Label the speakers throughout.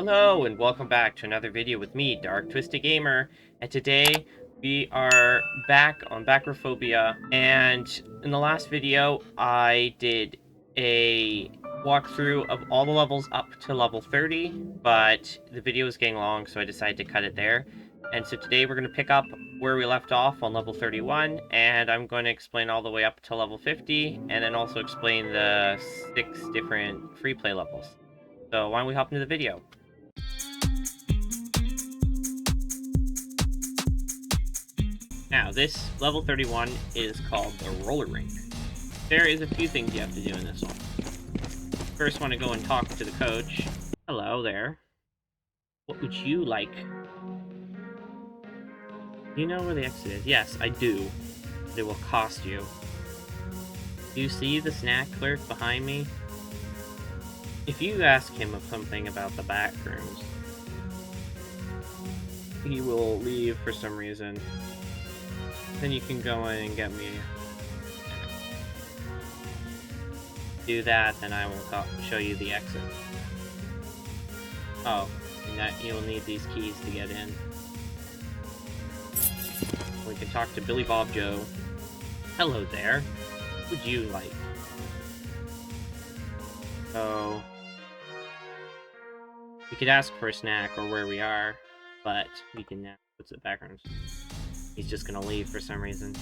Speaker 1: Hello and welcome back to another video with me, Dark Twisted Gamer, and today we are back on Backrophobia. And in the last video I did a walkthrough of all the levels up to level 30, but the video was getting long, so I decided to cut it there. And so today we're going to pick up where we left off on level 31, and I'm going to explain all the way up to level 50, and then also explain the 6 different free play levels. So why don't we hop into the video? Now, this level 31 is called the roller rink. There is a few things you have to do in this one. First, want to go and talk to the coach. Hello there. What would you like? You know where the exit is? Yes, I do. It will cost you. Do you see the snack clerk behind me? If you ask him something about the back rooms, he will leave for some reason. Then you can go in and get me. Do that, then I will show you the exit. Oh, and that you'll need these keys to get in. We can talk to Billy Bob Joe. Hello there. What would you like? So, we could ask for a snack or where we are, but we can now. What's the background? He's just gonna leave for some reason.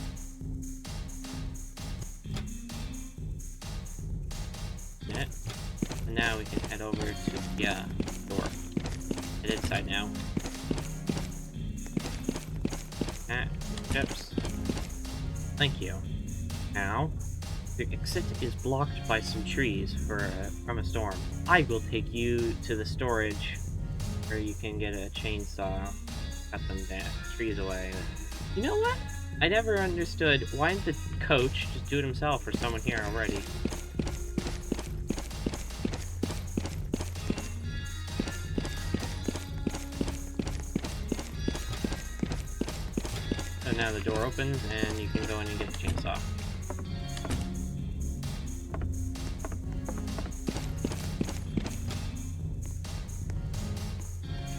Speaker 1: Yeah. And now we can head over to the door. Head inside now. Steps. Thank you. Now, the exit is blocked by some trees from a storm. I will take you to the storage where you can get a chainsaw, cut them down, trees away. You know what? I never understood, why didn't the coach just do it himself, or someone here already? So now the door opens and you can go in and get the chainsaw.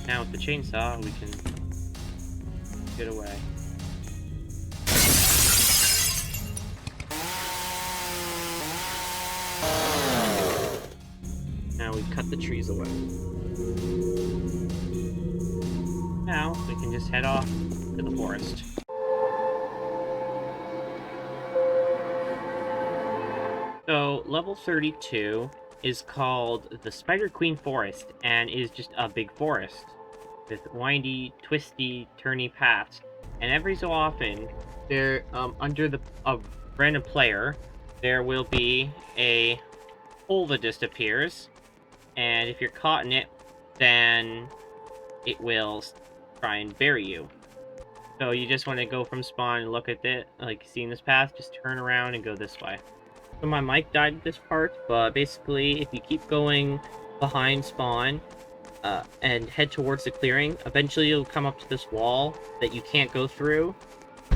Speaker 1: Now with the chainsaw, we can get away. Now we cut the trees away. Now we can just head off to the forest. So level 32 is called the Spider Queen Forest, and is just a big forest with windy, twisty, turny paths. And every so often, there under a random player, there will be a hole that just appears. And if you're caught in it, then it will try and bury you. So you just want to go from spawn and look at it, like seeing this path, just turn around and go this way. So my mic died at this part, but basically if you keep going behind spawn and head towards the clearing, eventually you'll come up to this wall that you can't go through,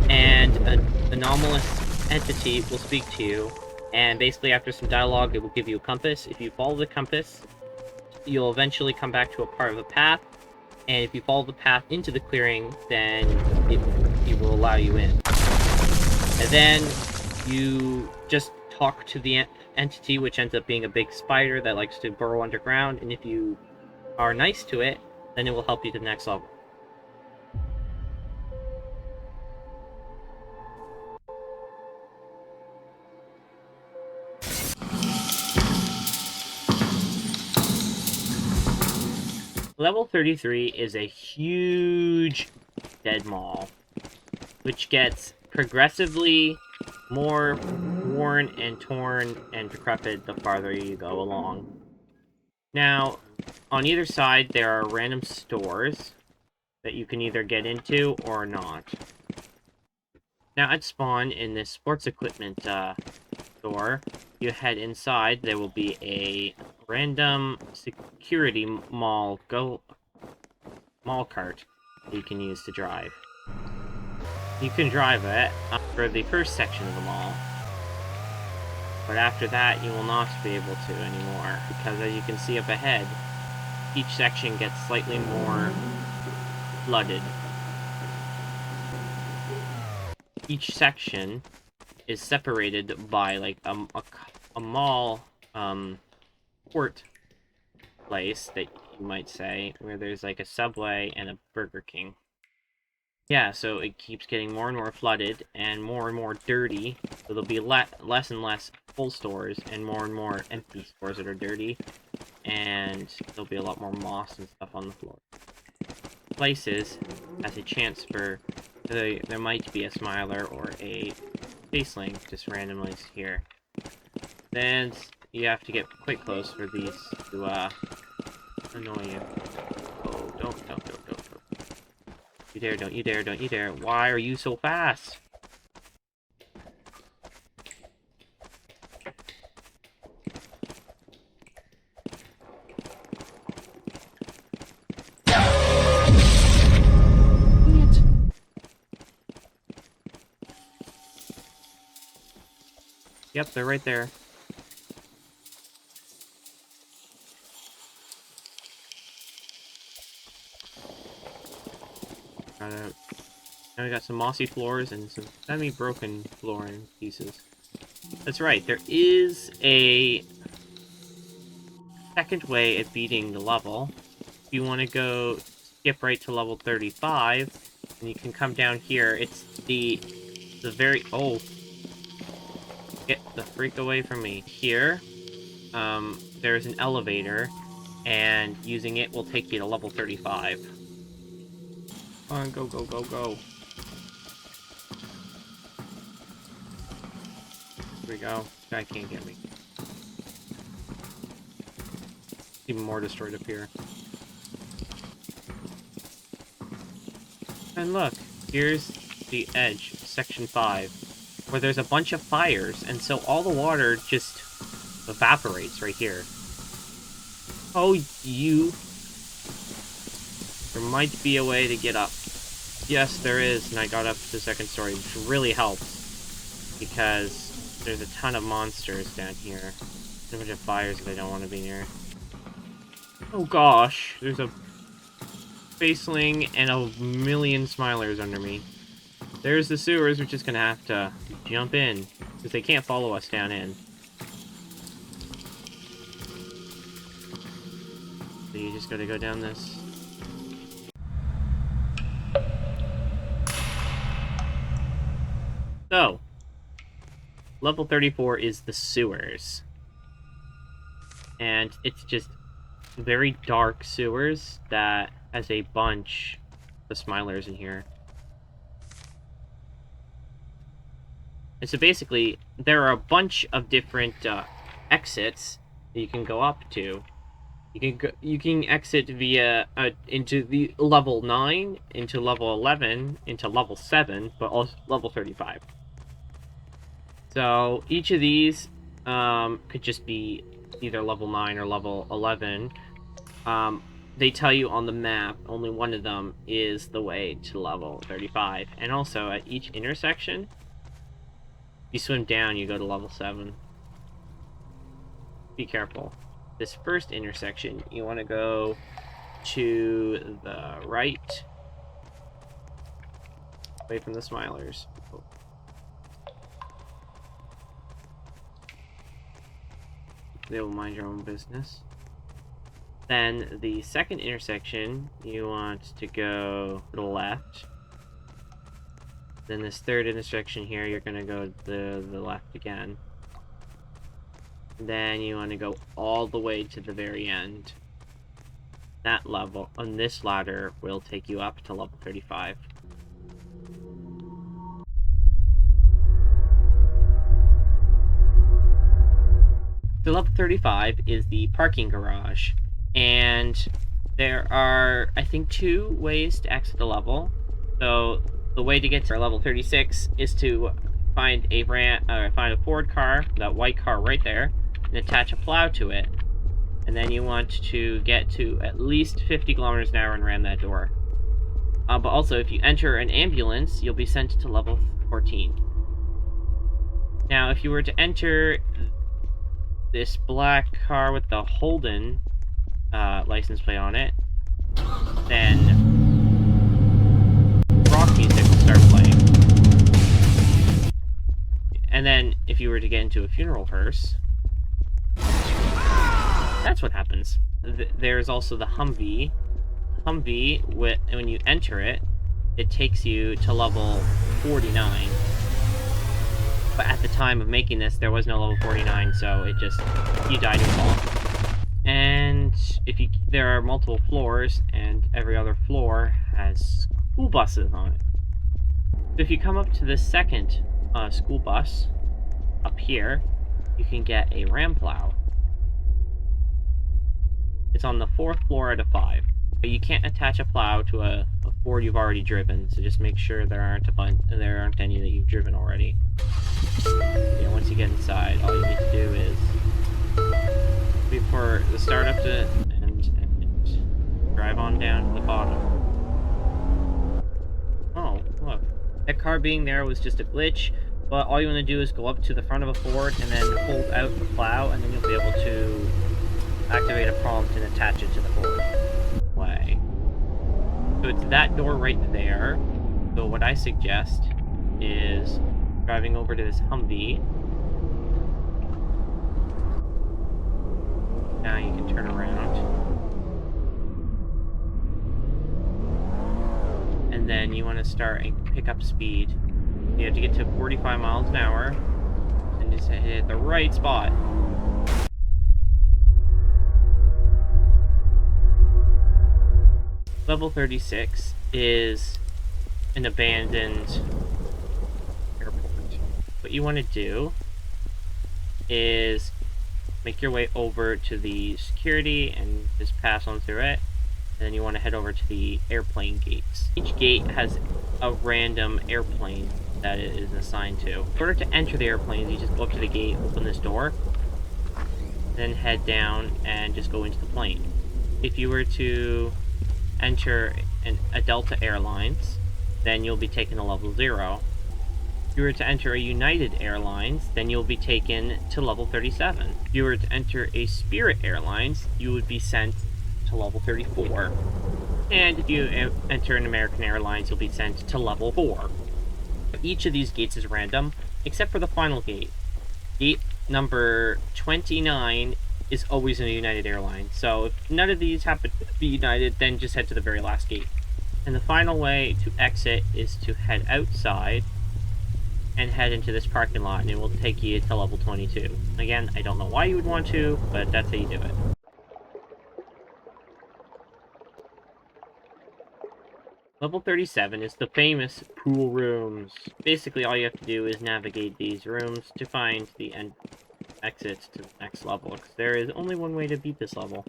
Speaker 1: and an anomalous entity will speak to you, and basically after some dialogue it will give you a compass. If you follow the compass, you'll eventually come back to a part of a path, and if you follow the path into the clearing, then it will allow you in. And then you just talk to the entity, which ends up being a big spider that likes to burrow underground, and if you are nice to it, then it will help you to the next level. Level 33 is a huge dead mall, which gets progressively more worn and torn and decrepit the farther you go along. Now, on either side there are random stores that you can either get into or not. Now at spawn in this sports equipment store, you head inside, there will be a random security mall cart that you can use to drive. You can drive it for the first section of the mall, but after that you will not be able to anymore, because as you can see up ahead, each section gets slightly more flooded. Each section is separated by like a mall port place that you might say, where there's like a Subway and a Burger King. Yeah, so it keeps getting more and more flooded and more dirty. So there'll be less and less full stores and more empty stores that are dirty. And there'll be a lot more moss and stuff on the floor. Places has a chance for there might be a Smiler or a Faceling just randomly here. Then you have to get quite close for these to annoy you. Oh, don't. You dare, don't you dare, don't you dare. Why are you so fast? Yep, they're right there. Now we got some mossy floors and some semi-broken flooring pieces. That's right, there is a second way of beating the level. If you want to go skip right to level 35, and you can come down here. It's the very... Oh! Get the freak away from me. Here, there's an elevator, and using it will take you to level 35. Come on, go. Here we go. Guy can't get me. Even more destroyed up here. And look, here's the edge, section 5, where there's a bunch of fires, and so all the water just evaporates right here. Oh, there might be a way to get up. Yes, there is, and I got up to the second story, which really helps, because there's a ton of monsters down here. There's a bunch of fires that I don't want to be near. Oh gosh, there's a Faceling and a million Smilers under me. There's the sewers, we're just gonna have to jump in, because they can't follow us down in. So you just gotta go down this. So, level 34 is the sewers. And it's just very dark sewers that has a bunch of Smilers in here. And so basically, there are a bunch of different exits that you can go up to. You can exit via into the level 9, into level 11, into level 7, but also level 35. So each of these could just be either level 9 or level 11. They tell you on the map only one of them is the way to level 35. And also at each intersection, if you swim down, you go to level 7. Be careful. This first intersection, you want to go to the right, away from the Smilers. Oh. They will mind your own business. Then the second intersection, you want to go to the left. Then this third intersection here, you're going to go to the left again. Then you want to go all the way to the very end. That level, on this ladder, will take you up to level 35. So level 35 is the parking garage. And there are, I think, 2 ways to exit the level. So the way to get to level 36 is to find a Ford car, that white car right there, and attach a plow to it. And then you want to get to at least 50 kilometers an hour and ram that door. But also, if you enter an ambulance, you'll be sent to level 14. Now, if you were to enter this black car with the Holden, license plate on it, then rock music will start playing. And then if you were to get into a funeral hearse, that's what happens. There's also the Humvee. Humvee, when you enter it, it takes you to level 49. But at the time of making this, there was no level 49, so you died in fall. And there are multiple floors, and every other floor has school buses on it. So if you come up to the second school bus, up here, you can get a ram plow. It's on the 4th floor out of 5. But you can't attach a plow to a board you've already driven, so just make sure there aren't any that you've driven already. Yeah, once you get inside, all you need to do is wait for the start up to end and drive on down to the bottom. Oh, look. That car being there was just a glitch, but all you want to do is go up to the front of a Ford and then hold out the plow, and then you'll be able to activate a prompt and attach it to the Ford. Way. So it's that door right there. So what I suggest is driving over to this Humvee. Now you can turn around. And then you want to start and pick up speed. You have to get to 45 miles an hour and just hit the right spot. Level 36 is an abandoned airport. What you want to do is make your way over to the security and just pass on through it. And then you want to head over to the airplane gates. Each gate has a random airplane that it is assigned to. In order to enter the airplanes, you just go up to the gate, open this door, then head down and just go into the plane. If you were to enter a Delta Airlines, then you'll be taken to level 0. If you were to enter a United Airlines, then you'll be taken to level 37. If you were to enter a Spirit Airlines, you would be sent to level 34. And if you enter an American Airlines, you'll be sent to level 4. Each of these gates is random, except for the final gate. Gate number 29 is always in a United Airlines. So if none of these happen to be United, then just head to the very last gate. And the final way to exit is to head outside and head into this parking lot, and it will take you to level 22. Again, I don't know why you would want to, but that's how you do it. Level 37 is the famous pool rooms. Basically, all you have to do is navigate these rooms to find the exits to the next level, because there is only one way to beat this level.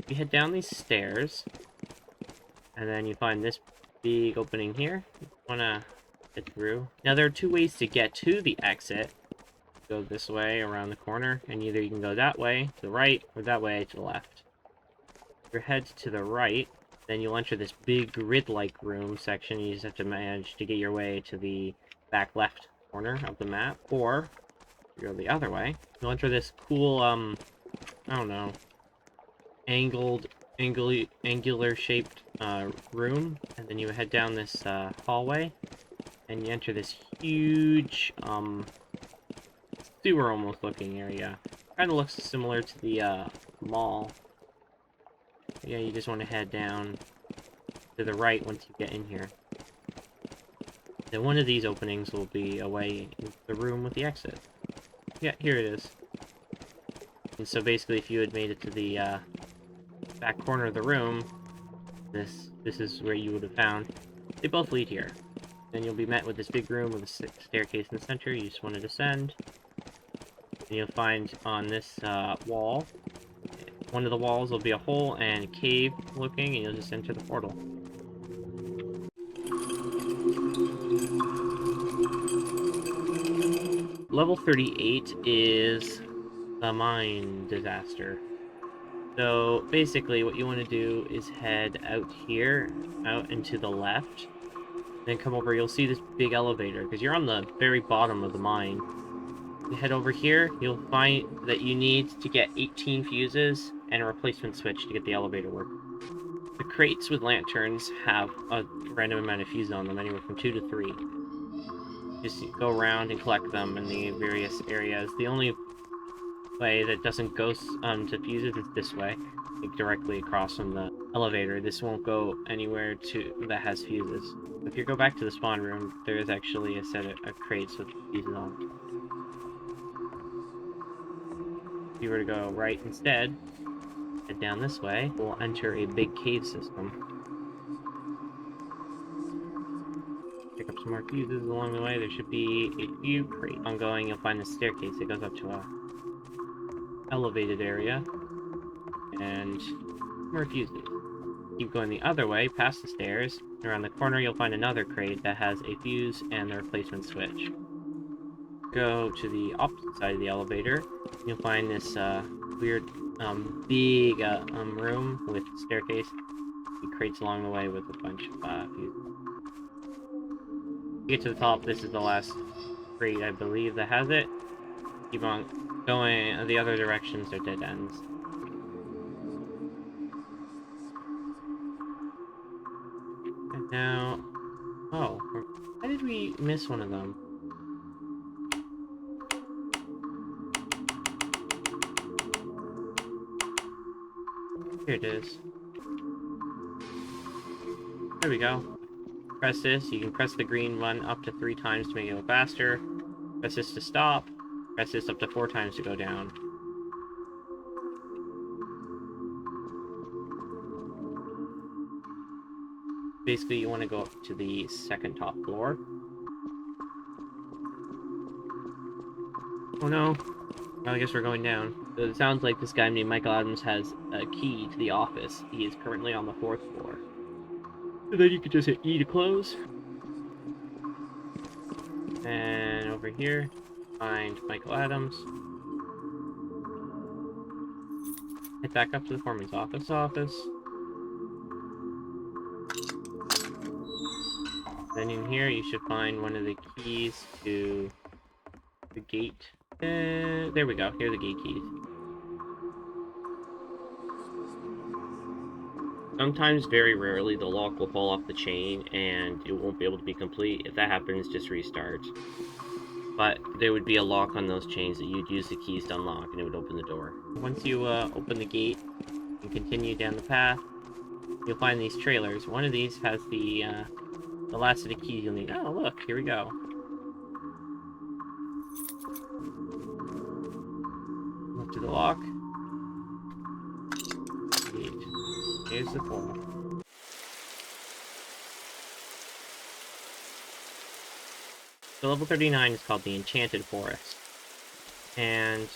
Speaker 1: You head down these stairs, and then you find this big opening here. You want to get through. Now, there are 2 ways to get to the exit. Go this way around the corner, and either you can go that way to the right, or that way to the left. If you head to the right, then you'll enter this big grid-like room section. You just have to manage to get your way to the back left corner of the map, or you go the other way. You'll enter this cool, I don't know, angular-shaped room, and then you head down this hallway, and you enter this huge, sewer almost looking area. Kind of looks similar to the mall. Yeah, you just want to head down to the right once you get in here. Then one of these openings will be away in the room with the exit. Yeah, here it is. And so basically, if you had made it to the back corner of the room, this is where you would have found. They both lead here. Then you'll be met with this big room with a staircase in the center. You just want to descend. And you'll find on this wall, one of the walls will be a hole and a cave looking, and you'll just enter the portal. Level 38 is the mine disaster. So basically what you want to do is head out here, out into the left, then come over. You'll see this big elevator, because you're on the very bottom of the mine. You head over here, you'll find that you need to get 18 fuses and a replacement switch to get the elevator work. The crates with lanterns have a random amount of fuses on them, anywhere from 2 to 3. Just go around and collect them in the various areas. The only way that doesn't go to fuses is this way, like directly across from the elevator. This won't go anywhere that has fuses. If you go back to the spawn room, there is actually a set of crates with fuses on them. If you were to go right instead, head down this way, we'll enter a big cave system. Pick up some more fuses along the way. There should be a few crates. Ongoing, you'll find the staircase that goes up to a elevated area, and more fuses. Keep going the other way, past the stairs, and around the corner you'll find another crate that has a fuse and the replacement switch. Go to the opposite side of the elevator, you'll find this weird, big room with staircase and crates along the way with a bunch of fuses. You get to the top, this is the last crate, I believe, that has it. Keep on going the other directions are dead ends. And now... oh, why did we miss one of them? Here it is. There we go. Press this. You can press the green one up to 3 times to make it go faster. Press this to stop. Press this up to 4 times to go down. Basically, you want to go up to the second top floor. Oh no. Well, I guess we're going down. So it sounds like this guy named Michael Adams has a key to the office. He is currently on the 4th floor. And then you can just hit E to close. And over here, find Michael Adams. Head back up to the foreman's office. Then in here, you should find one of the keys to the gate. There we go. Here are the gate keys. Sometimes, very rarely, the lock will fall off the chain and it won't be able to be complete. If that happens, just restart. But there would be a lock on those chains that you'd use the keys to unlock and it would open the door. Once you open the gate and continue down the path, you'll find these trailers. One of these has the last of the keys you'll need. Oh, look, here we go. Up to the lock. Here's the form. So level 39 is called the Enchanted Forest. And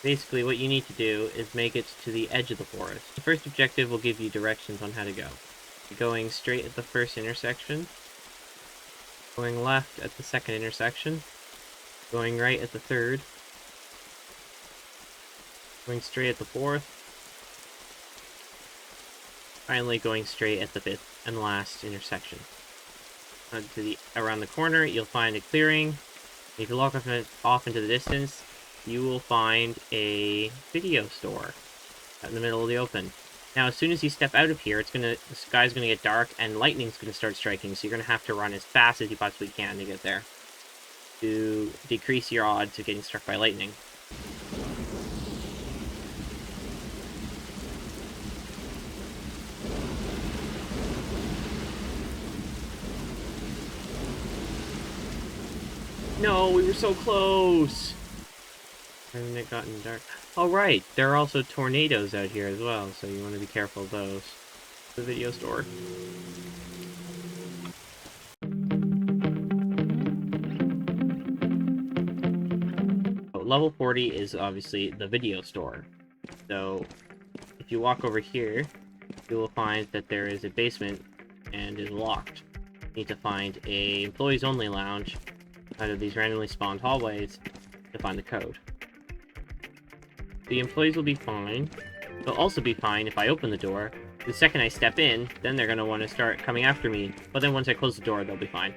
Speaker 1: basically what you need to do is make it to the edge of the forest. The first objective will give you directions on how to go. Going straight at the first intersection, going left at the second intersection, going right at the third, going straight at the fourth, finally going straight at the 5th and last intersection. Around the corner, you'll find a clearing. If you walk off into the distance, you will find a video store out in the middle of the open. Now, as soon as you step out of here, the sky's gonna get dark and lightning's gonna start striking, so you're gonna have to run as fast as you possibly can to get there, to decrease your odds of getting struck by lightning. No, we were so close! Hasn't it gotten dark? Oh right, there are also tornadoes out here as well, so you want to be careful of those. The video store. Level 40 is obviously the video store. So, if you walk over here, you will find that there is a basement and is locked. You need to find a employees only lounge out of these randomly spawned hallways to find the code. The employees will be fine. They'll also be fine if I open the door. The second I step in, then they're going to want to start coming after me. But then once I close the door, they'll be fine.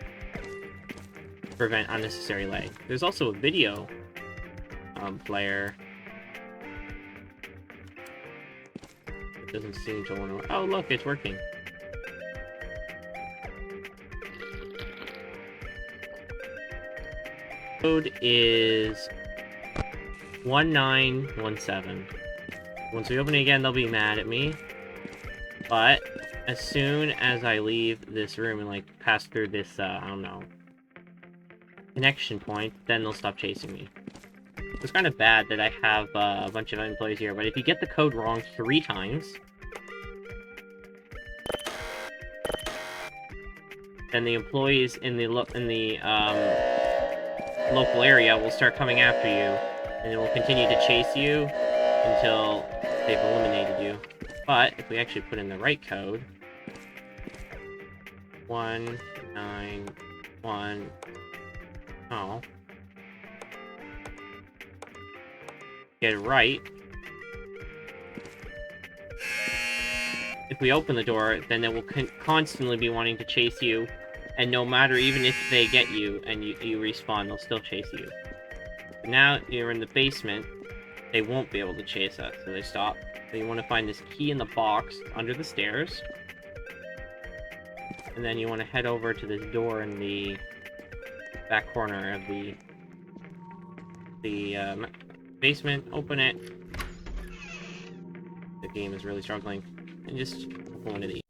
Speaker 1: Prevent unnecessary lag. There's also a video player It doesn't seem to want to... Oh, look, it's working. Code is 1917. Once we open it again, they'll be mad at me. But as soon as I leave this room and, like, pass through this, I don't know, connection point, then they'll stop chasing me. It's kind of bad that I have a bunch of employees here, but if you get the code wrong 3 times, then the employees in the local area will start coming after you, and it will continue to chase you until they've eliminated you. But if we actually put in the right code, 191, oh, get it right. If we open the door, then it will constantly be wanting to chase you, and no matter, even if they get you and you respawn, they'll still chase you. But now you're in the basement, they won't be able to chase us, so they stop. So you want to find this key in the box under the stairs, and then you want to head over to this door in the back corner of the basement, open it. The game is really struggling. And just open one of these.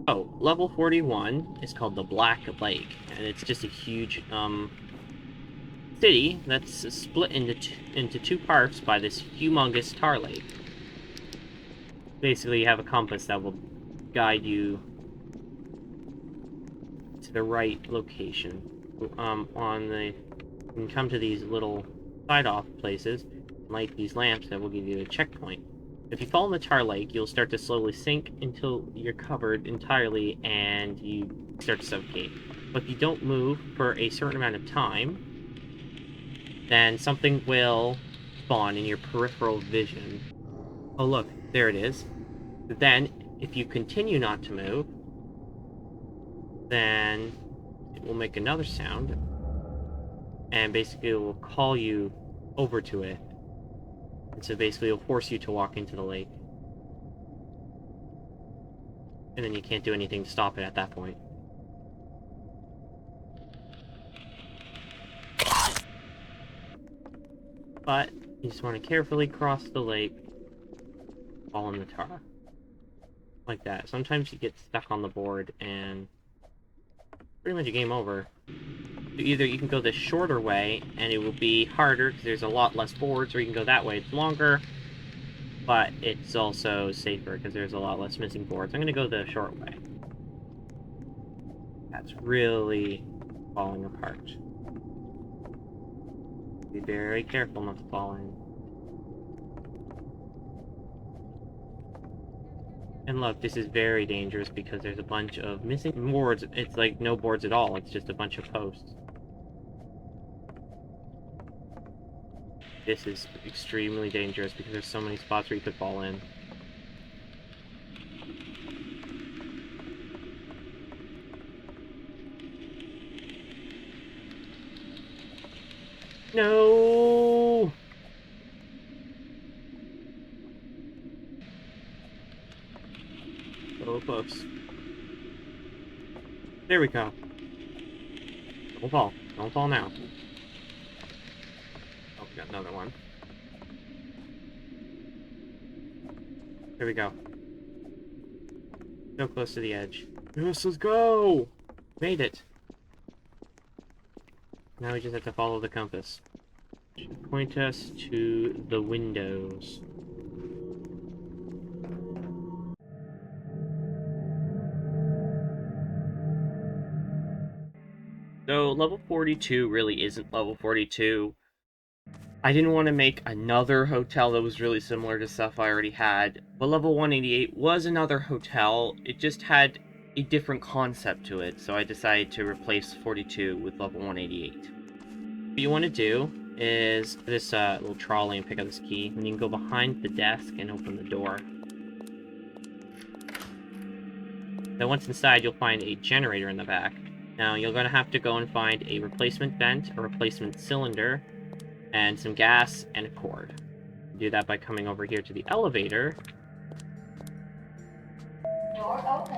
Speaker 1: Oh, level 41 is called the Black Lake, and it's just a huge city that's split into 2 parts by this humongous tar lake. Basically, you have a compass that will guide you to the right location. You can come to these little side-off places, light these lamps that will give you a checkpoint. If you fall in the tar lake, you'll start to slowly sink until you're covered entirely and you start to suffocate. But if you don't move for a certain amount of time, then something will spawn in your peripheral vision. Oh look, there it is. Then, if you continue not to move, then it will make another sound, and basically it will call you over to it. And so basically it'll force you to walk into the lake. And then you can't do anything to stop it at that point. But you just want to carefully cross the lake, fall in the tar. Like that. Sometimes you get stuck on the board and pretty much a game over. Either you can go the shorter way and it will be harder because there's a lot less boards, or you can go that way, it's longer, but it's also safer because there's a lot less missing boards. I'm going to go the short way. That's really falling apart. Be very careful not to fall in. And look, this is very dangerous because there's a bunch of missing boards. It's like no boards at all, it's just a bunch of posts. This is extremely dangerous because there's so many spots where you could fall in. No! So close. There we go. Don't fall. Don't fall now. Oh, we got another one. There we go. So close to the edge. Yes, let's go! Made it. Now we just have to follow the compass. It should point us to the windows. So, level 42 really isn't level 42. I didn't want to make another hotel that was really similar to stuff I already had, but level 188 was another hotel. It just had a different concept to it, so I decided to replace 42 with level 188. What you want to do is this little trolley and pick up this key, and you can go behind the desk and open the door. Then once inside, you'll find a generator in the back. Now, you're going to have to go and find a replacement vent, a replacement cylinder, and some gas, and a cord. Do that by coming over here to the elevator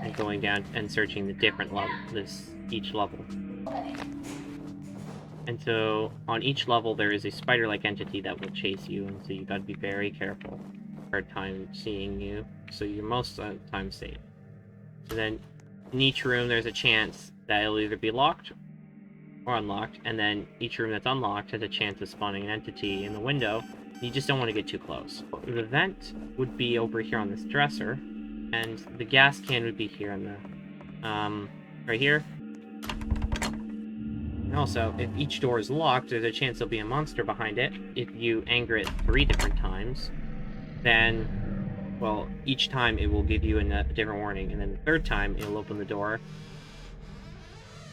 Speaker 1: and going down and searching the different level, each level. And so on each level there is a spider-like entity that will chase you, and so you gotta be very careful. Hard time seeing you, so you're most of the time safe. And then in each room there's a chance that it'll either be locked or unlocked, and then each room that's unlocked has a chance of spawning an entity in the window. You just don't want to get too close. The vent would be over here on this dresser, and the gas can would be here on the, right here. And also, if each door is locked, there's a chance there'll be a monster behind it. If you anger it 3 different times, then, well, each time it will give you a different warning, and then the 3rd time it'll open the door,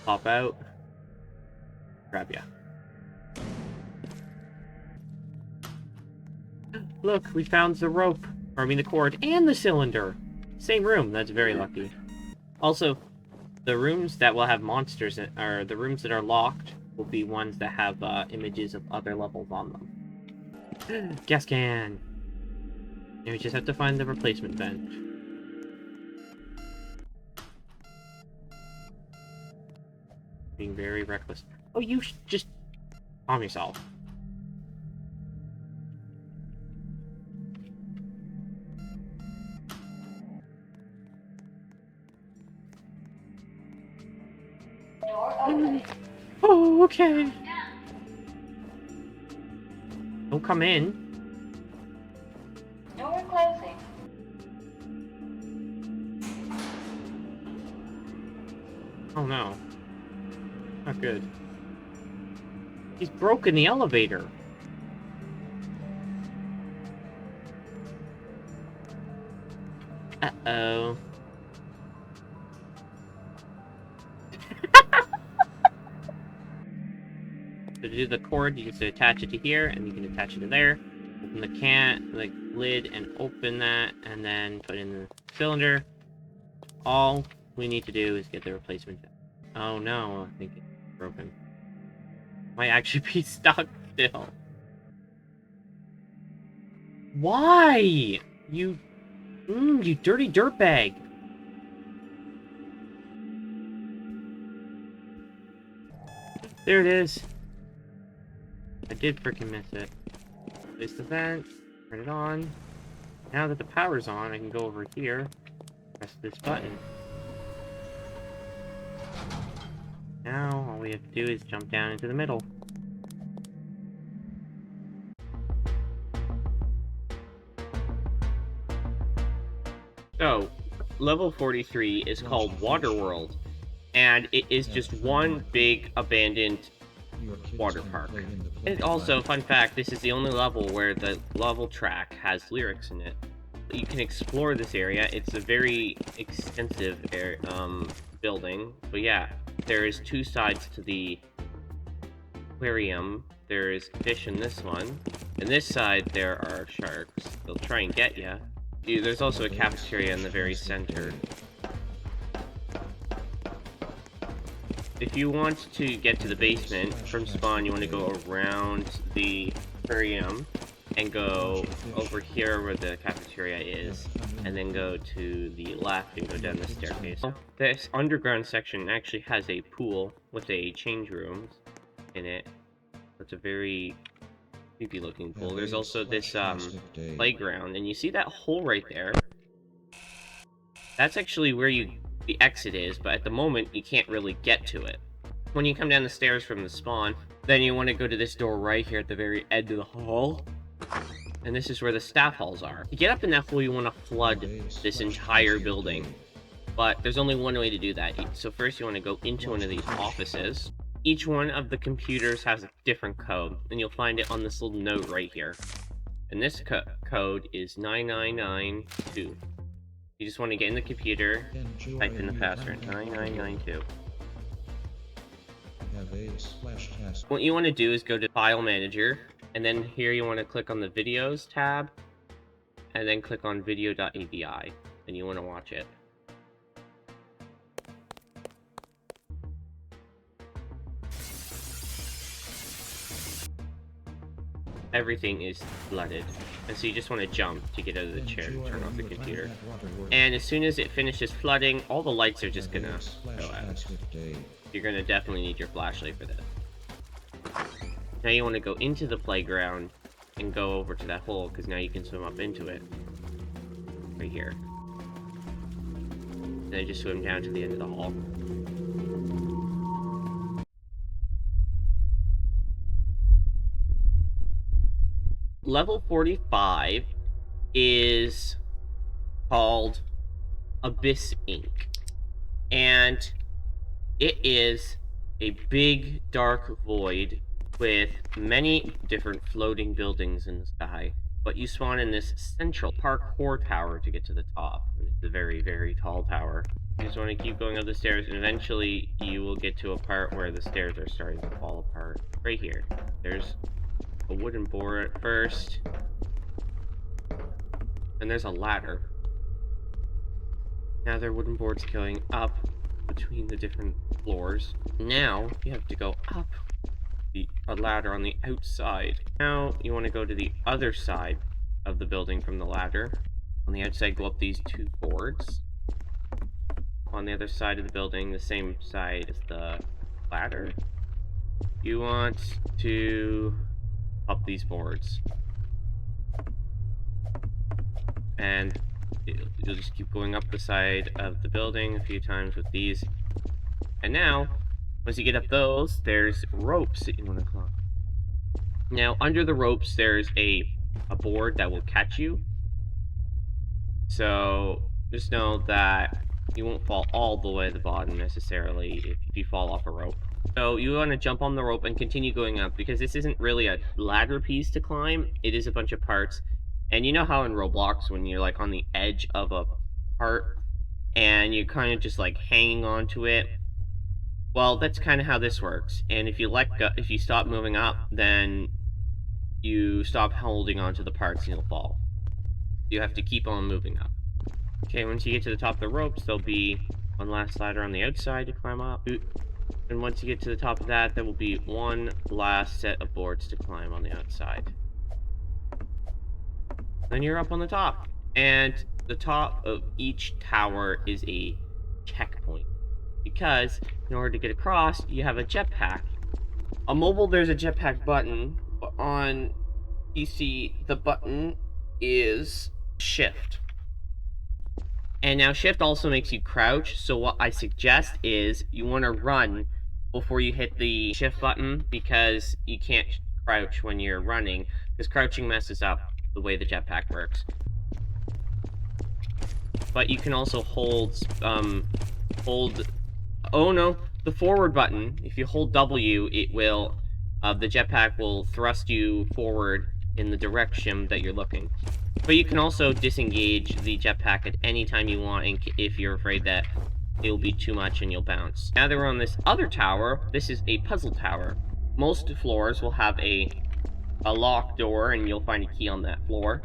Speaker 1: pop out, grab ya. Look, we found the rope, or I mean the cord, and the cylinder! Same room, that's very lucky. Also, the rooms that will have monsters, or the rooms that are locked, will be ones that have images of other levels on them. Gas can! And we just have to find the replacement vent. Being very reckless. Oh, you just calm yourself. Oh, okay. Don't come in.
Speaker 2: Door closing.
Speaker 1: Oh no. Not good. He's broken the elevator. Uh-oh. So to do the cord, you just attach it to here, and you can attach it to there. Open the can, like lid, and open that, and then put in the cylinder. All we need to do is get the replacement. Oh no, I think it's broken. Might actually be stuck still. Why? You dirty dirtbag. There it is. I did freaking miss it. Place the vent, turn it on. Now that the power's on, I can go over here, press this button. Now, all we have to do is jump down into the middle. So, level 43 is called Waterworld, and it is just one big abandoned water park. And also, fun fact, this is the only level where the level track has lyrics in it. You can explore this area. It's a very extensive building, but yeah, there is 2 sides to the aquarium. There is fish in this one, and this side there are sharks. They'll try and get you. There's also a cafeteria in the very center. If you want to get to the basement from spawn, you want to go around the aquarium and go over here where the cafeteria is, and then go to the left and go down the staircase. This underground section actually has a pool with a change room in it. It's a very creepy looking pool. There's also this playground, and you see that hole right there? That's actually where the exit is, but at the moment you can't really get to it. When you come down the stairs from the spawn, then you want to go to this door right here at the very end of the hall. And this is where the staff halls are. To get up in that hole, you want to flood this entire building. But there's only one way to do that. So first you want to go into one of these offices. Each one of the computers has a different code, and you'll find it on this little note right here. And this code is 9992. You just want to get in the computer, type in the password, 9992. What you want to do is go to File Manager, and then here you want to click on the Videos tab, and then click on video.avi, and you want to watch it. everything is flooded. And so you just want to jump to get out of the chair to turn off the computer. And as soon as it finishes flooding, all the lights are just gonna go out. You're gonna definitely need your flashlight for this. Now you want to go into the playground and go over to that hole, because now you can swim up into it. Right here. Then just swim down to the end of the hall. Level 45 is called Abyss Inc. And it is a big dark void with many different floating buildings in the sky. But you spawn in this central parkour tower to get to the top. It's a very, very tall tower. You just want to keep going up the stairs, and eventually you will get to a part where the stairs are starting to fall apart. Right here. There's a wooden board at first. And there's a ladder. Now there are wooden boards going up between the different floors. Now you have to go up a ladder on the outside. Now you want to go to the other side of the building from the ladder. On the outside, go up these two boards. On the other side of the building, the same side as the ladder, you want to up these boards. And you'll just keep going up the side of the building a few times with these. And now, once you get up those, there's ropes that you want to climb. Now, under the ropes, there's a board that will catch you. So, just know that you won't fall all the way to the bottom necessarily if you fall off a rope. So, you want to jump on the rope and continue going up, because this isn't really a ladder piece to climb. It is a bunch of parts. And you know how in Roblox, when you're like on the edge of a part, and you're kind of just like hanging onto it? Well, that's kind of how this works. And if you let go, if you stop moving up, then you stop holding onto the parts and you'll fall. You have to keep on moving up. Okay, once you get to the top of the ropes, there'll be one last ladder on the outside to climb up. And once you get to the top of that, there will be one last set of boards to climb on the outside. Then you're up on the top. And the top of each tower is a checkpoint. Because in order to get across, you have a jetpack. On mobile, there's a jetpack button, but on PC, the button is shift. And now shift also makes you crouch, so what I suggest is you want to run before you hit the shift button, because you can't crouch when you're running, because crouching messes up the way the jetpack works. But you can also hold oh no, the forward button. If you hold W, it will, the jetpack will thrust you forward in the direction that you're looking. But you can also disengage the jetpack at any time you want if you're afraid that it'll be too much and you'll bounce. Now that we're on this other tower, this is a puzzle tower. Most floors will have a locked door, and you'll find a key on that floor.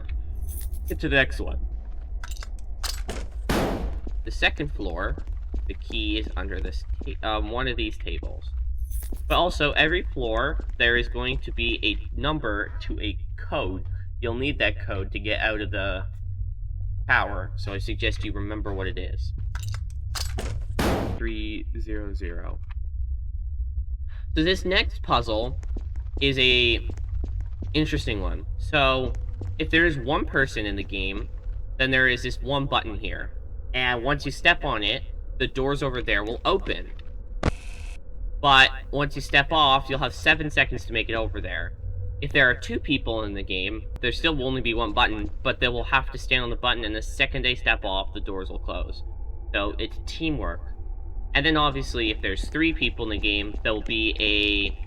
Speaker 1: Get to the next one. The second floor, the key is under this one of these tables. But also, every floor, there is going to be a number to a code. You'll need that code to get out of the tower, so I suggest you remember what it is. 300. So this next puzzle is a interesting one. So, if there is one person in the game, then there is this one button here. And once you step on it, the doors over there will open. But once you step off, you'll have 7 seconds to make it over there. If there are 2 people in the game, there still will only be one button, but they will have to stand on the button, and the second they step off, the doors will close. So it's teamwork. And then obviously, if there's 3 people in the game, there will be a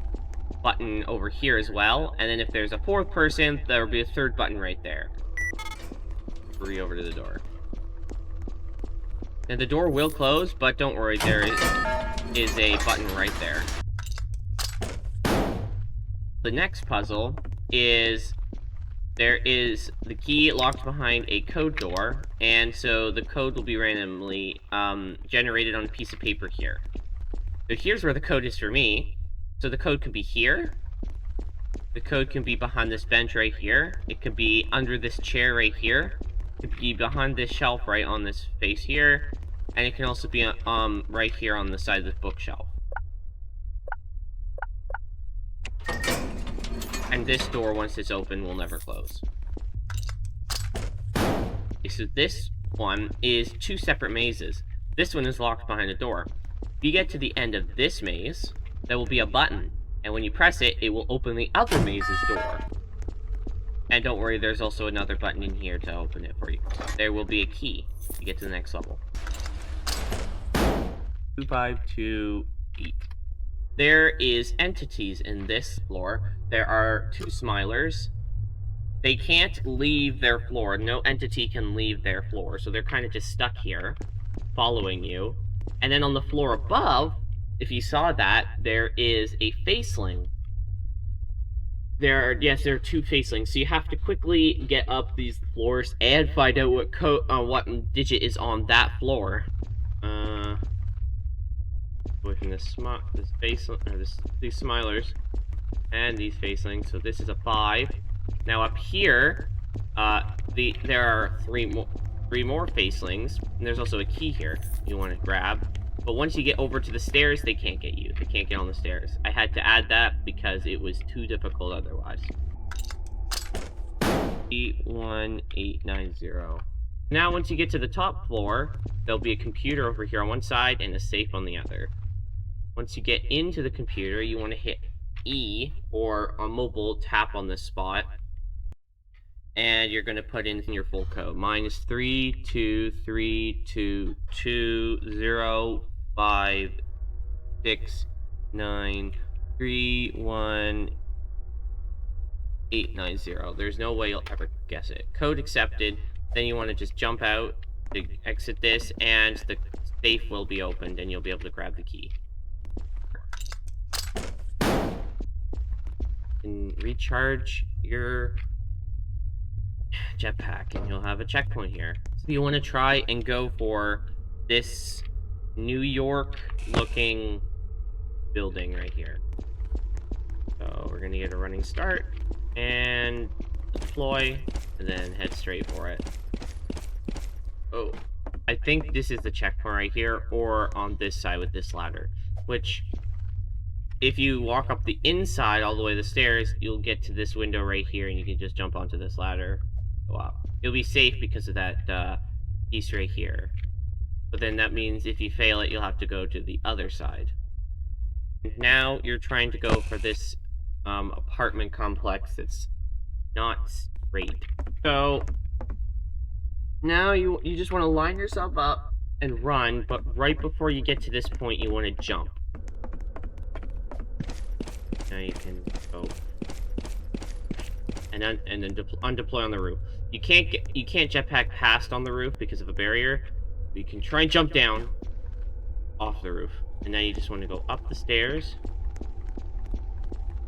Speaker 1: button over here as well. And then if there's a 4th person, there will be a 3rd button right there. Hurry over to the door. Now the door will close, but don't worry, there is a button right there. The next puzzle is there is the key locked behind a code door, and so the code will be randomly generated on a piece of paper here. So here's where the code is for me. So the code could be here, the The code can be behind this bench right here. It could be under this chair right here. It could be behind this shelf right on this face here. And it can also be right here on the side of this bookshelf. And this door, once it's open, will never close. Okay, so this one is 2 separate mazes. This one is locked behind a door. If you get to the end of this maze, there will be a button. And when you press it, it will open the other maze's door. And don't worry, there's also another button in here to open it for you. There will be a key to get to the next level. 2528. There is entities in this floor. There are 2 smilers. They can't leave their floor. No entity can leave their floor. So they're kind of just stuck here, following you. And then on the floor above, if you saw that, there is a faceling. There are 2 facelings. So you have to quickly get up these floors and find out what digit is on that floor. Away from these smilers and these facelings. So this is a 5. Now up here, there are 3 more facelings, and there's also a key here you want to grab. But once you get over to the stairs, they can't get you. They can't get on the stairs. I had to add that because it was too difficult otherwise. 81890. Now, once you get to the top floor, there'll be a computer over here on one side and a safe on the other. Once you get into the computer, you want to hit E, or on mobile, tap on this spot. And you're going to put in your full code. Mine is 3232056931890. There's no way you'll ever guess it. Code accepted. Then you want to just jump out to exit this, and the safe will be opened, and you'll be able to grab the key. And recharge your jetpack, and you'll have a checkpoint here. So you want to try and go for this New York looking building right here. So we're gonna get a running start and deploy, and then head straight for it. Oh, I think this is the checkpoint right here, or on this side with this ladder, which if you walk up the inside all the way to the stairs, you'll get to this window right here, and you can just jump onto this ladder. Go up. You'll be safe because of that piece right here. But then that means if you fail it, you'll have to go to the other side. Now you're trying to go for this apartment complex that's not straight. So now you just want to line yourself up and run, but right before you get to this point, you want to jump. Now you can go and then undeploy on the roof. You can't jetpack past on the roof because of a barrier. But you can try and jump down off the roof. And now you just want to go up the stairs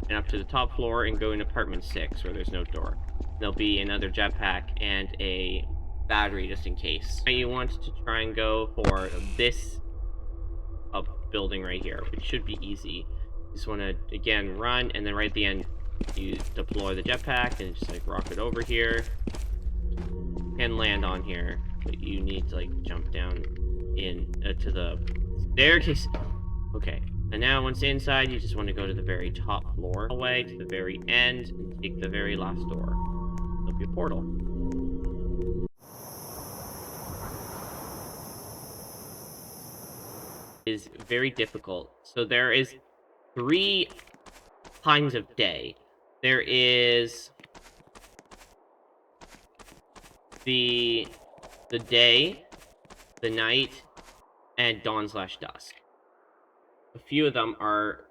Speaker 1: and up to the top floor and go in apartment 6 where there's no door. There'll be another jetpack and a battery just in case. Now you want to try and go for this building right here, which should be easy. You just want to, again, run, and then right at the end, you deploy the jetpack and just like rocket over here. You can land on here, but you need to like jump down in to the staircase. Okay, and now once inside, you just want to go to the very top floor, away to the very end, and take the very last door. There'll be a portal. Is very difficult. So there is 3 times of day. There is the day, the night, and dawn/dusk. A few of them are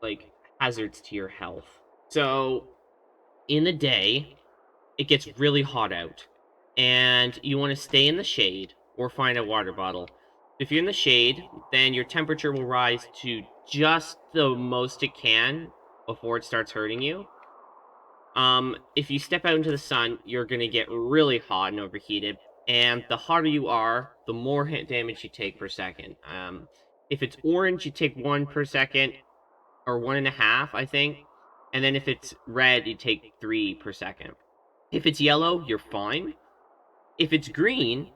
Speaker 1: like hazards to your health. So in the day, it gets really hot out, and you want to stay in the shade or find a water bottle. If you're in the shade, then your temperature will rise to just the most it can before it starts hurting you. If you step out into the sun, you're going to get really hot and overheated, and the hotter you are, the more hit damage you take per second. If it's orange, you take 1 per second, or 1.5, I think. And then if it's red, you take 3 per second. If it's yellow, you're fine. If it's green,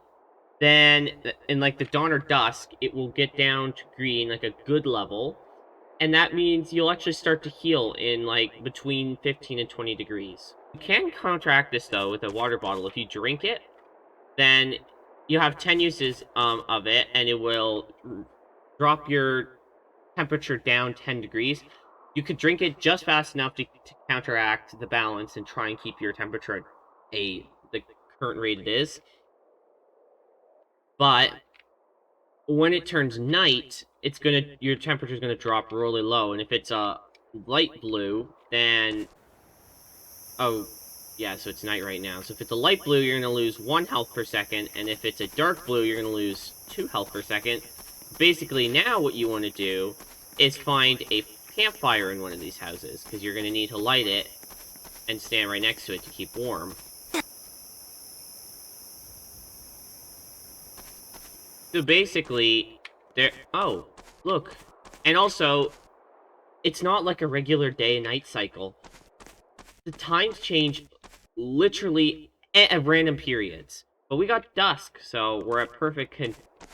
Speaker 1: then in like the dawn or dusk, it will get down to green, like a good level. And that means you'll actually start to heal in like between 15 and 20 degrees. You can counteract this though with a water bottle. If you drink it, then you have 10 uses of it, and it will drop your temperature down 10 degrees. You could drink it just fast enough to counteract the balance and try and keep your temperature at the current rate it is. But when it turns night, your temperature is gonna drop really low, and if it's a light blue, then yeah, so it's night right now. So if it's a light blue, you're gonna lose 1 health per second, and if it's a dark blue, you're gonna lose 2 health per second. Basically, now what you want to do is find a campfire in one of these houses, because you're gonna need to light it and stand right next to it to keep warm. So basically, oh, look. And also, it's not like a regular day and night cycle. The times change literally at random periods. But we got dusk, so we're at perfect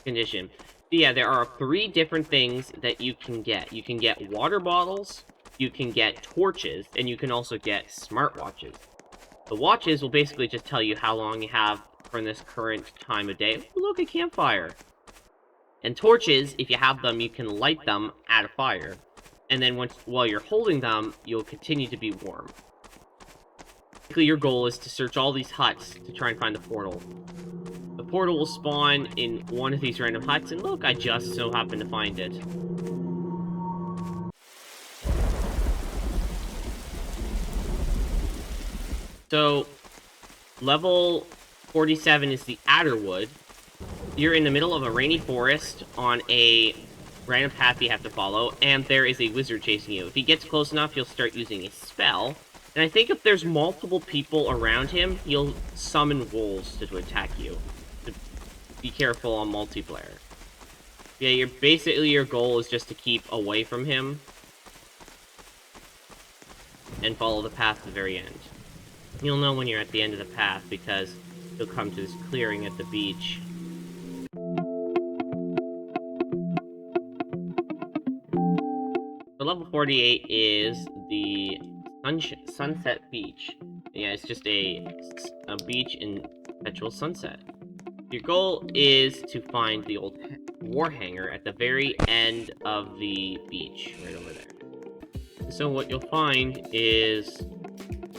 Speaker 1: condition. But yeah, there are 3 different things that you can get. You can get water bottles, you can get torches, and you can also get smartwatches. The watches will basically just tell you how long you have from this current time of day. Look, a campfire. And torches, if you have them, you can light them at a fire. And then while you're holding them, you'll continue to be warm. Basically, your goal is to search all these huts to try and find the portal. The portal will spawn in one of these random huts, and look, I just so happen to find it. So, level 47 is the Adderwood. You're in the middle of a rainy forest on a random path you have to follow, and there is a wizard chasing you. If he gets close enough, you'll start using a spell. And I think if there's multiple people around him, he'll summon wolves to attack you. So be careful on multiplayer. Yeah, your goal is just to keep away from him and follow the path to the very end. You'll know when you're at the end of the path because you'll come to this clearing at the beach. So level 48 is the Sunset Beach. Yeah, it's just a beach in perpetual sunset. Your goal is to find the old war hangar at the very end of the beach, right over there. So what you'll find is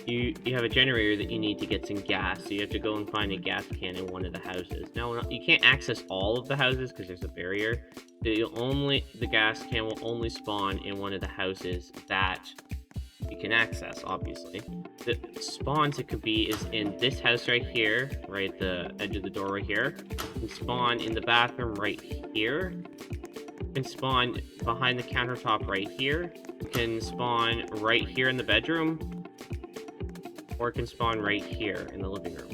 Speaker 1: you have a generator that you need to get some gas, so you have to go and find a gas can in one of the houses. Now, you can't access all of the houses because there's a barrier. The gas can will only spawn in one of the houses that you can access, obviously. The spawns it could be is in this house right here, right at the edge of the door right here. You can spawn in the bathroom right here. You can spawn behind the countertop right here. You can spawn right here in the bedroom. Or it can spawn right here in the living room.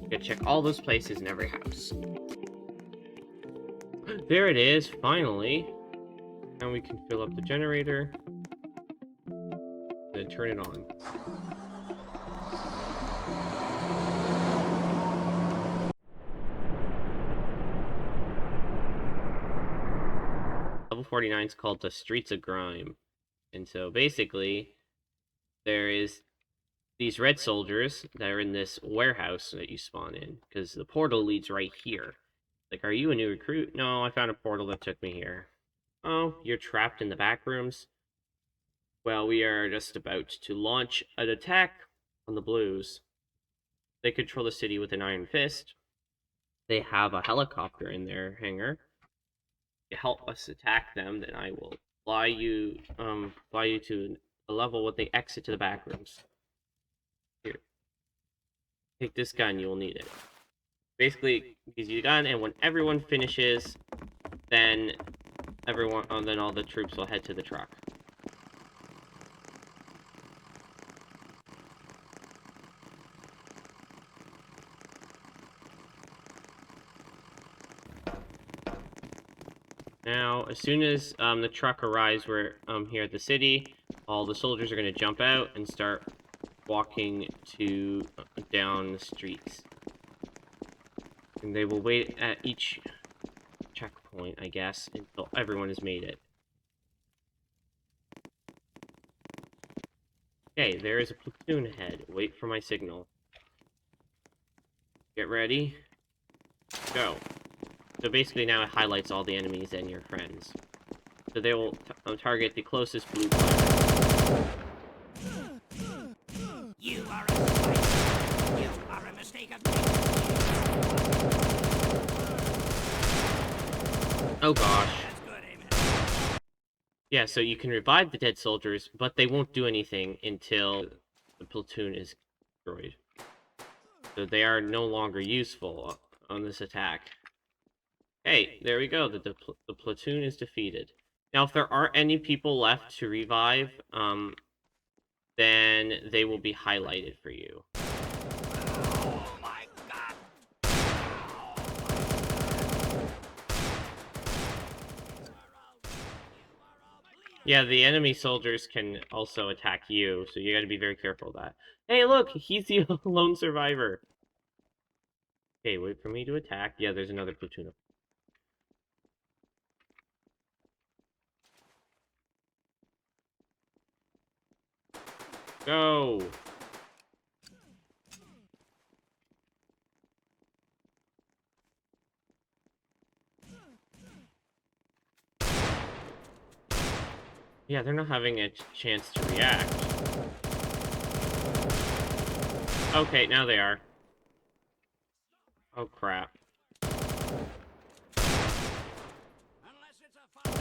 Speaker 1: You gotta check all those places in every house. There it is, finally. Now we can fill up the generator. Then turn it on. Level 49 is called the Streets of Grime. And so basically, there is these red soldiers that are in this warehouse that you spawn in, because the portal leads right here. Like, are you a new recruit? No, I found a portal that took me here. Oh, you're trapped in the back rooms? Well, we are just about to launch an attack on the Blues. They control the city with an iron fist. They have a helicopter in their hangar. To help us attack them, then I will fly you to a level with the exit to the back rooms. Here. Take this gun, you will need it. Basically, gives you a gun, and when everyone finishes, then all the troops will head to the truck. Now, as soon as the truck arrives, we're here at the city. all the soldiers are going to jump out and start walking down the streets. And they will wait at each checkpoint, I guess, until everyone has made it. Okay, there is a platoon ahead. Wait for my signal. Get ready. Go. So basically now it highlights all the enemies and your friends. So they will target the closest blue fighter.
Speaker 2: You are a fighter. You are a mistake of
Speaker 1: Oh gosh.
Speaker 2: That's good, amen.
Speaker 1: Yeah, so you can revive the dead soldiers, but they won't do anything until the platoon is destroyed. So they are no longer useful on this attack. Hey, there we go. The platoon is defeated. Now, if there aren't any people left to revive, then they will be highlighted for you.
Speaker 2: Oh my god!
Speaker 1: Yeah, the enemy soldiers can also attack you, so you gotta be very careful of that. Hey, look! He's the lone survivor! Okay, wait for me to attack. Yeah, there's another platoon. Go! Yeah, they're not having a chance to react. Okay, now they are. Oh, crap.
Speaker 2: Unless it's a fire.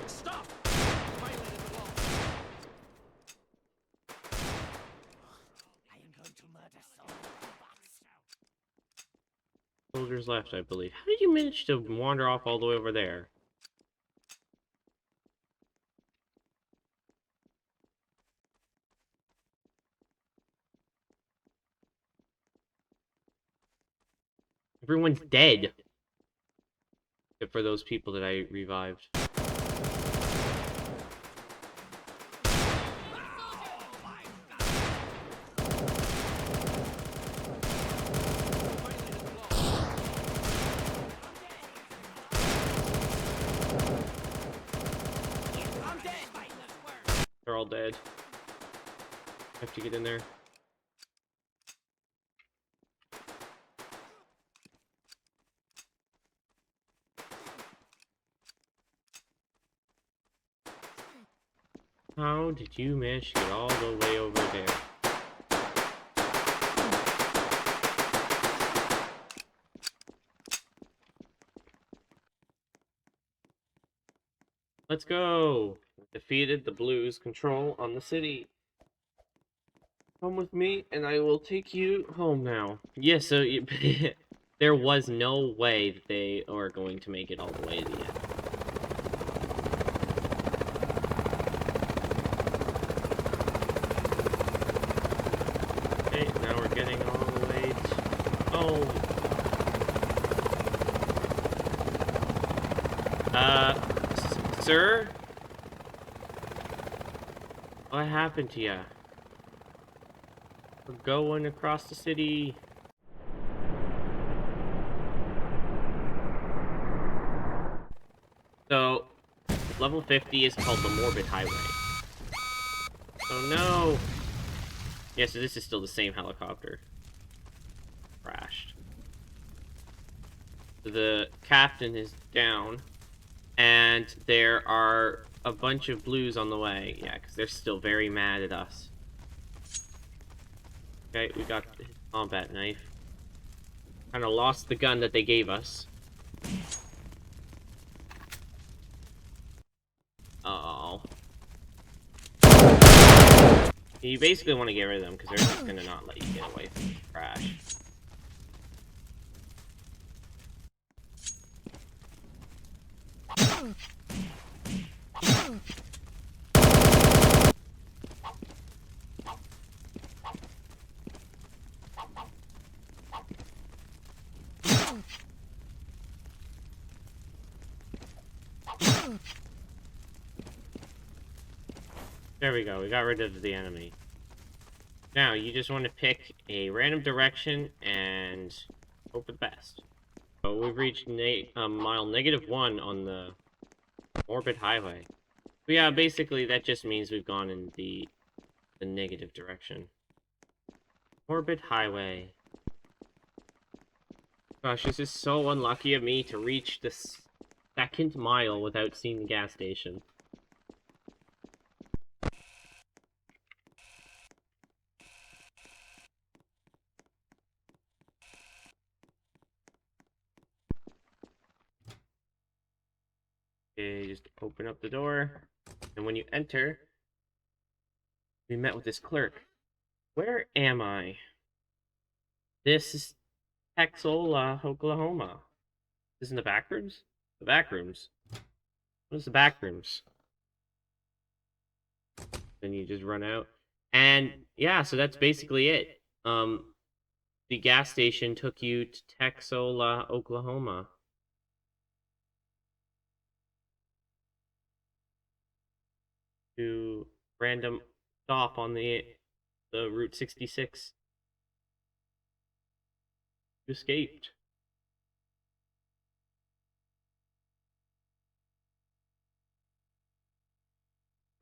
Speaker 2: Stop! Violated the law. I am going to murder so many robots.
Speaker 1: Soldiers left, I believe. How did you manage to wander off all the way over there? Everyone's dead. Except for those people that I revived. They're all dead. I have to get in there. How did you manage to get all the way over there? Let's go! Defeated the Blues' control on the city. Come with me, and I will take you home now. Yeah, so there was no way that they are going to make it all the way to the end. Okay, now we're getting all the way to home. Sir? What happened to ya? We're going across the city. So, level 50 is called the Morbid Highway. Oh no! Yeah, so this is still the same helicopter. Crashed. The captain is down, and there are a bunch of blues on the way. Yeah, because they're still very mad at us. Okay, we got his combat knife. Kind of lost the gun that they gave us. Uh-oh. You basically want to get rid of them, because they're just going to not let you get away from the crash. There we go, we got rid of the enemy. Now, you just want to pick a random direction and hope for the best. So we've reached mile -1 on the Orbit Highway. But yeah, basically that just means we've gone in the negative direction. Orbit Highway. Gosh, this is so unlucky of me to reach the second mile without seeing the gas station. Okay, just open up the door, and when you enter, we met with this clerk. Where am I? This is Texola, Oklahoma. This is in the back rooms? The back rooms. What is the back rooms? Then you just run out. And yeah, so that's basically it. The gas station took you to Texola, Oklahoma. To random stop on the Route 66. You escaped.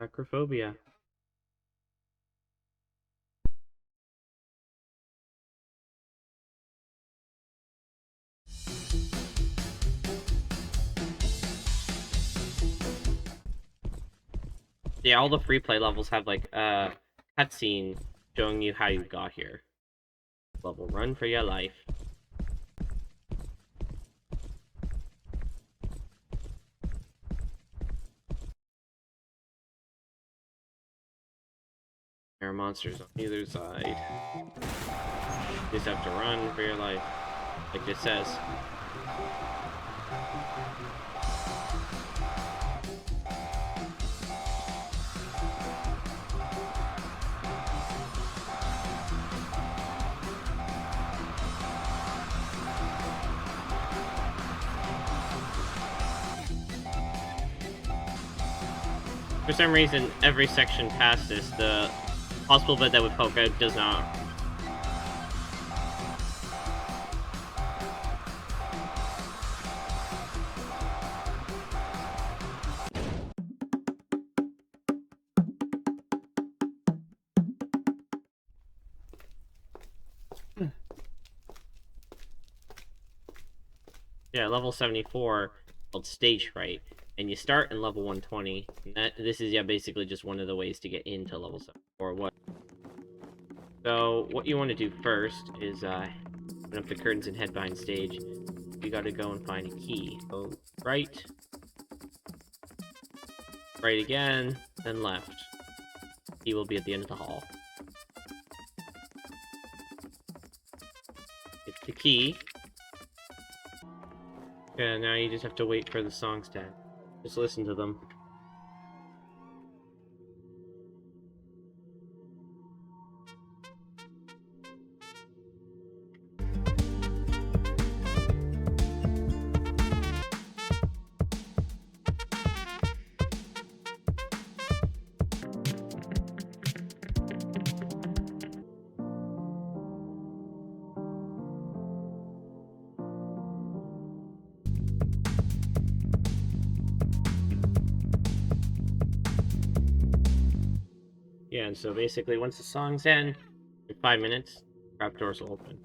Speaker 1: Backrophobia. Yeah, all the free play levels have like a cutscene showing you how you got here. Level, run for your life. There are monsters on either side. You just have to run for your life, like it says. For some reason, every section past this, the possible bed that would poke out does not. Yeah, level 74 called Stage Fright, and you start in level 120. This is basically just one of the ways to get into level 74. So what you want to do first is open up the curtains and head behind stage. You got to go and find a key. Go right, right again, then left. Key will be at the end of the hall. Get the key. Yeah, now you just have to wait for the songs to end. Just listen to them. Yeah, and so basically once the songs end, in 5 minutes, trapdoors will open.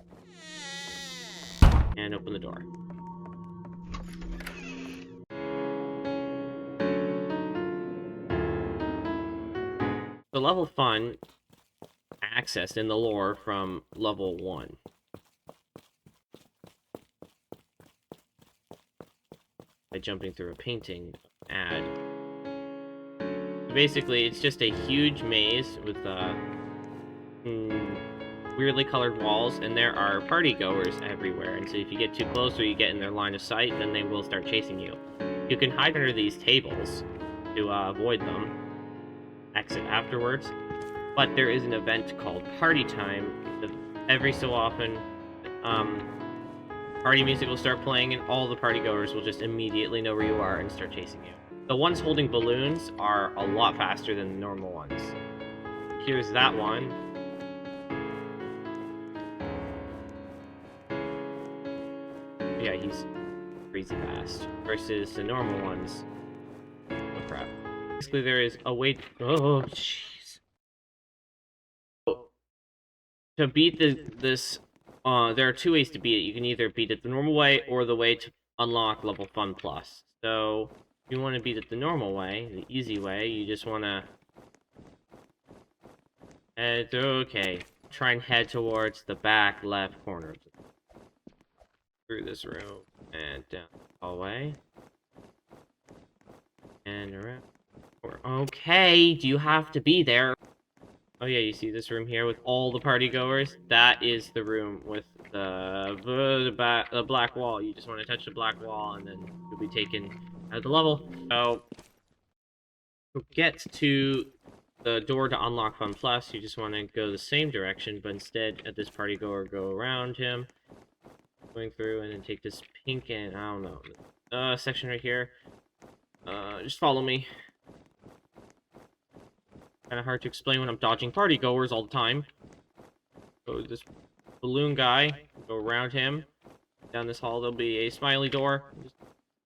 Speaker 1: And open the door. The level fun accessed in the lore from level 1. By jumping through a painting ad. Basically, it's just a huge maze with weirdly colored walls, and there are party goers everywhere. And so if you get too close or you get in their line of sight, then they will start chasing you. You can hide under these tables to avoid them. Exit afterwards. But there is an event called Party Time. Every so often, party music will start playing, and all the party goers will just immediately know where you are and start chasing you. The ones holding balloons are a lot faster than the normal ones. Here's that one. Yeah, he's crazy fast. Versus the normal ones. Oh crap. Basically, there is a way. Oh, jeez. To beat this, there are two ways to beat it. You can either beat it the normal way or the way to unlock level Fun Plus. So, if you want to beat it the normal way, the easy way, you just want to head. Okay, try and head towards the back left corner through this room and down the hallway and around. Okay, do you have to be there? Oh yeah, you see this room here with all the party goers? That is the room with the black wall. You just want to touch the black wall and then you'll be taken out of the level. So, to get to the door to unlock Fun Plus, you just want to go the same direction, but instead, at this party goer, go around him, going through, and then take this pink and, I don't know, section right here. Just follow me. Kind of hard to explain when I'm dodging party goers all the time. So this balloon guy, go around him. Down this hall, there'll be a smiley door. Just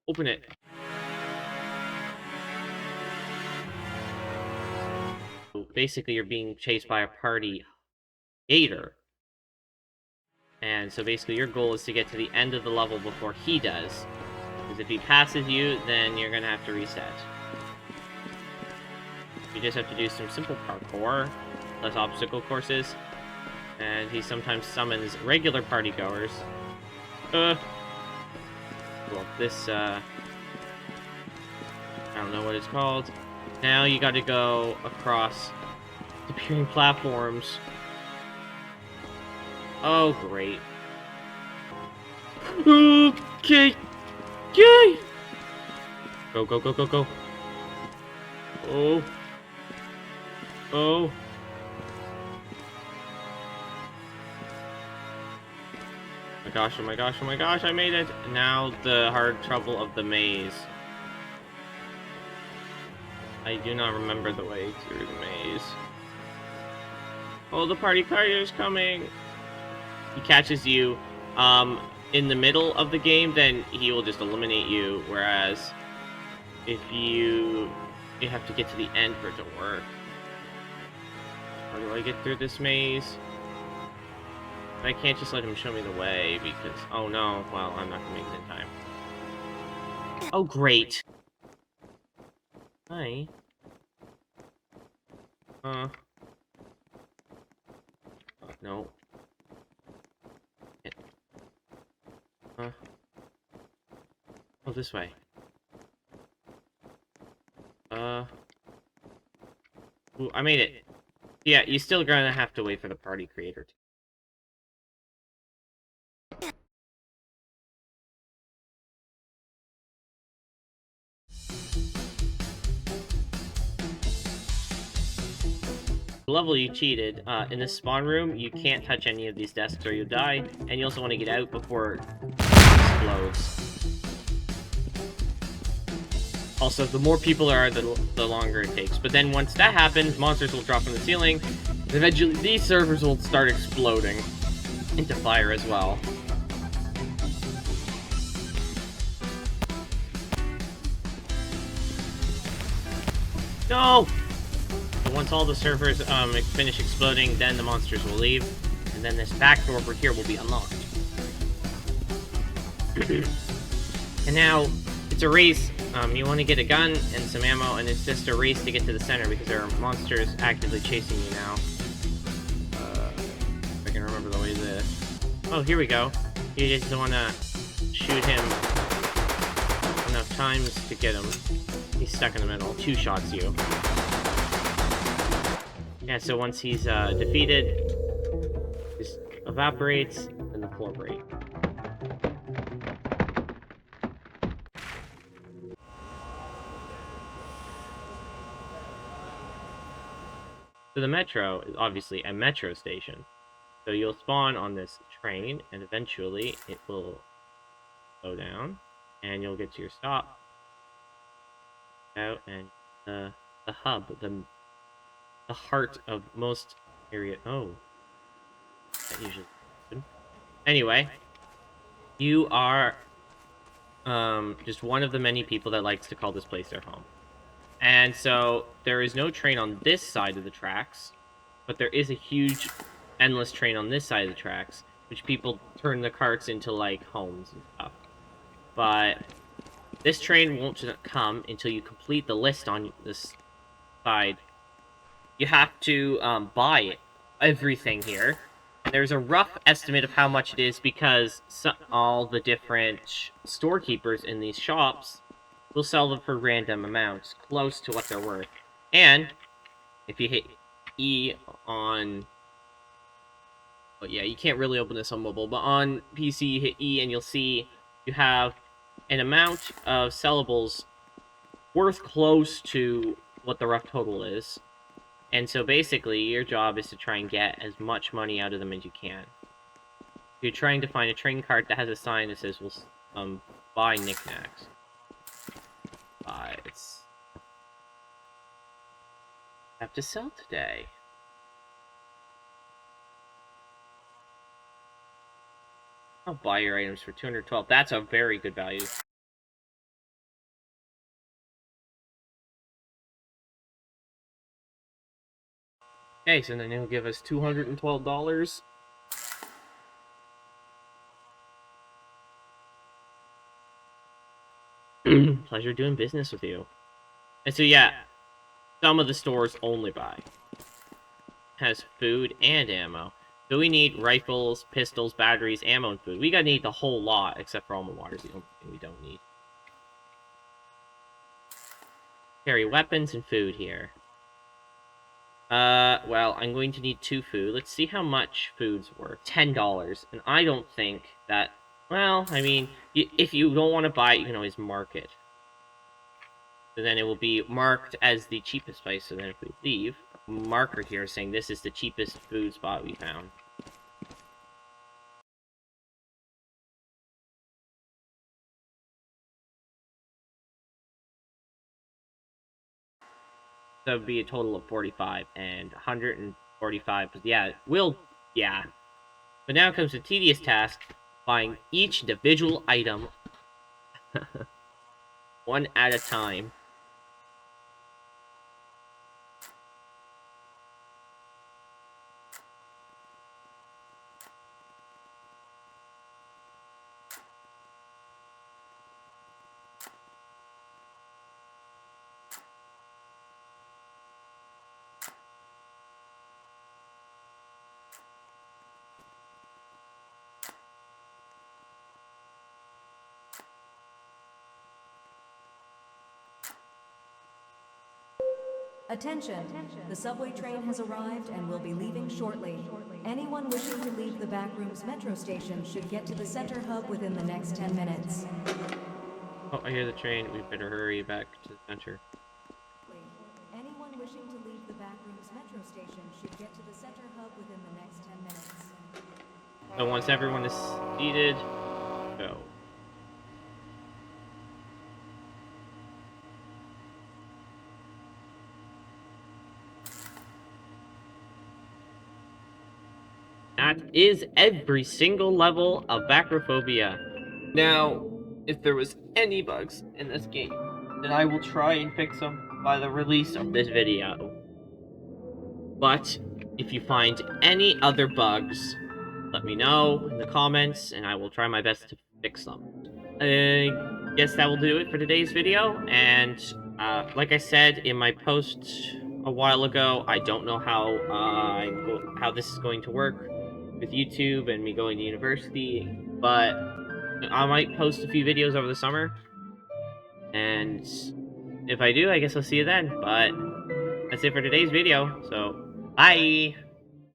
Speaker 1: open it. So basically, you're being chased by a party gator. And so basically, your goal is to get to the end of the level before he does. Because if he passes you, then you're going to have to reset. You just have to do some simple parkour, less obstacle courses. And he sometimes summons regular party goers. Well, this, I don't know what it's called. Now you gotta go across disappearing platforms. Oh, great. Okay. Yay! Go, go, go, go, go. Oh. Oh. My gosh, oh my gosh, oh my gosh, I made it! Now the hard trouble of the maze. I do not remember the way through the maze. Oh, the party card is coming! He catches you, in the middle of the game, then he will just eliminate you, whereas if you have to get to the end for it to work. How do I get through this maze? I can't just let him show me the way, because... Oh no, well, I'm not gonna make it in time. Oh, great! Hi. No. Oh, this way. Ooh, I made it. Yeah, you're still gonna have to wait for the party creator to... The level you cheated, in this spawn room, you can't touch any of these desks or you'll die, and you also want to get out before it explodes. Also, the more people there are, the longer it takes. But then once that happens, monsters will drop from the ceiling, and eventually these servers will start exploding into fire as well. No! So once all the servers finish exploding, then the monsters will leave, and then this back door over here will be unlocked. And now, it's a race. You want to get a gun and some ammo, and it's just a race to get to the center because there are monsters actively chasing you now. If I can remember the way to... Oh, here we go. You just want to shoot him enough times to get him. He's stuck in the middle. Two shots you. Yeah, so once he's defeated, just evaporates, and the floor breaks. So the metro is obviously a metro station. So you'll spawn on this train, and eventually it will slow down, and you'll get to your stop. out and the hub, the heart of most area. Oh, that usually happens. Anyway, you are just one of the many people that likes to call this place their home. And so there is no train on this side of the tracks, but there is a huge endless train on this side of the tracks, which people turn the carts into like homes and stuff. But this train won't come until you complete the list on this side. You have to buy everything here. There's a rough estimate of how much it is because all the different storekeepers in these shops will sell them for random amounts, close to what they're worth. And if you hit E on... But yeah, you can't really open this on mobile, but on PC, you hit E and you'll see you have an amount of sellables worth close to what the rough total is. And so basically, your job is to try and get as much money out of them as you can. You're trying to find a train cart that has a sign that says, we'll, buy knickknacks. It's... have to sell today. I'll buy your items for 212. That's a very good value. Okay, so then he'll give us $212. Pleasure doing business with you. And so yeah, some of the stores only buy. Has food and ammo. So we need rifles, pistols, batteries, ammo, and food. We gotta need the whole lot, except for almond waters. The only thing we don't need. Carry weapons and food here. Well, I'm going to need 2 food. Let's see how much food's worth. $10. And I don't think that... Well, I mean, if you don't want to buy it, you can always mark it. So then it will be marked as the cheapest place. So then if we leave, marker here saying this is the cheapest food spot we found. So it would be a total of 45 and 145. But yeah, yeah. But now comes the tedious task, buying each individual item one at a time.
Speaker 3: Attention! The subway train has arrived and will be leaving shortly. Anyone wishing to leave the Backrooms metro station should get to the center hub within the next 10 minutes.
Speaker 1: Oh, I hear the train. We better hurry back to the center.
Speaker 3: Anyone wishing to leave the Backrooms metro station should get to the center hub within the next 10 minutes.
Speaker 1: So once everyone is seated, go. That is every single level of Backrophobia. Now, if there was any bugs in this game, then I will try and fix them by the release of this video. But if you find any other bugs, let me know in the comments, and I will try my best to fix them. I guess that will do it for today's video, and like I said in my post a while ago, I don't know how this is going to work with YouTube and me going to university, but I might post a few videos over the summer, and if I do, I guess I'll see you then. But that's it for today's video, so bye!